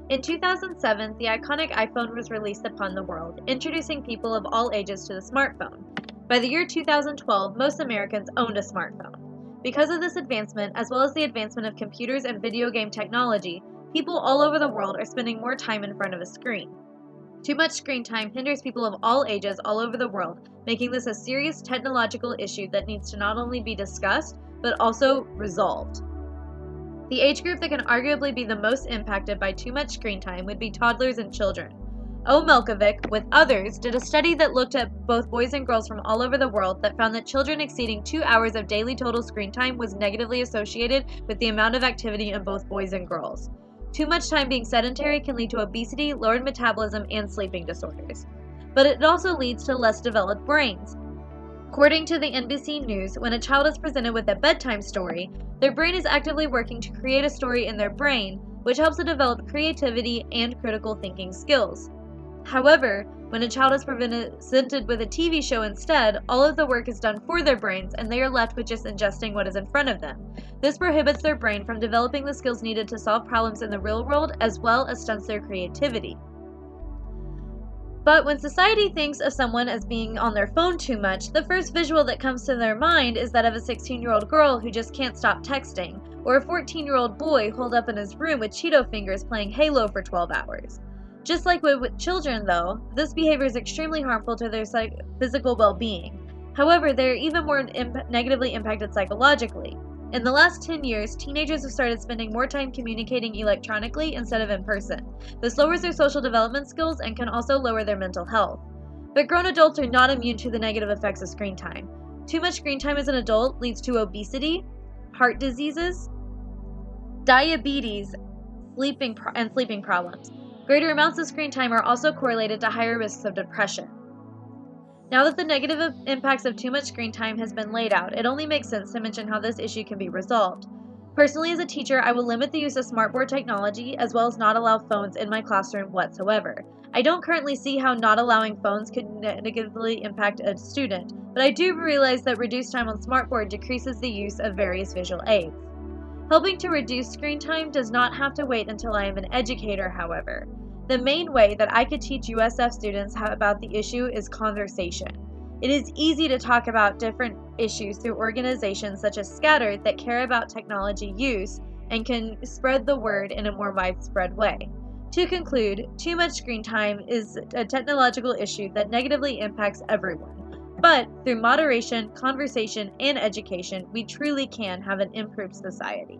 In 2007, the iconic iPhone was released upon the world, introducing people of all ages to the smartphone. By the year 2012, most Americans owned a smartphone. Because of this advancement, as well as the advancement of computers and video game technology, people all over the world are spending more time in front of a screen. Too much screen time hinders people of all ages all over the world, making this a serious technological issue that needs to not only be discussed, but also resolved. The age group that can arguably be the most impacted by too much screen time would be toddlers and children. O. Melkovic, with others, did a study that looked at both boys and girls from all over the world that found that children exceeding 2 hours of daily total screen time was negatively associated with the amount of activity in both boys and girls. Too much time being sedentary can lead to obesity, lowered metabolism, and sleeping disorders. But it also leads to less developed brains. According to the NBC News, when a child is presented with a bedtime story, their brain is actively working to create a story in their brain, which helps to develop creativity and critical thinking skills. However, when a child is presented with a TV show instead, all of the work is done for their brains and they are left with just ingesting what is in front of them. This prohibits their brain from developing the skills needed to solve problems in the real world, as well as stunts their creativity. But when society thinks of someone as being on their phone too much, the first visual that comes to their mind is that of a 16-year-old girl who just can't stop texting, or a 14-year-old boy holed up in his room with Cheeto fingers playing Halo for 12 hours. Just like with children, though, this behavior is extremely harmful to their physical well-being. However, they are even more negatively impacted psychologically. In the last 10 years, teenagers have started spending more time communicating electronically instead of in person. This lowers their social development skills and can also lower their mental health. But grown adults are not immune to the negative effects of screen time. Too much screen time as an adult leads to obesity, heart diseases, diabetes, and sleeping problems. Greater amounts of screen time are also correlated to higher risks of depression. Now that the negative impacts of too much screen time has been laid out, it only makes sense to mention how this issue can be resolved. Personally, as a teacher, I will limit the use of smartboard technology as well as not allow phones in my classroom whatsoever. I don't currently see how not allowing phones could negatively impact a student, but I do realize that reduced time on smartboard decreases the use of various visual aids. Helping to reduce screen time does not have to wait until I am an educator, however. The main way that I could teach USF students about the issue is conversation. It is easy to talk about different issues through organizations such as Scattered that care about technology use and can spread the word in a more widespread way. To conclude, too much screen time is a technological issue that negatively impacts everyone. But through moderation, conversation, and education, we truly can have an improved society.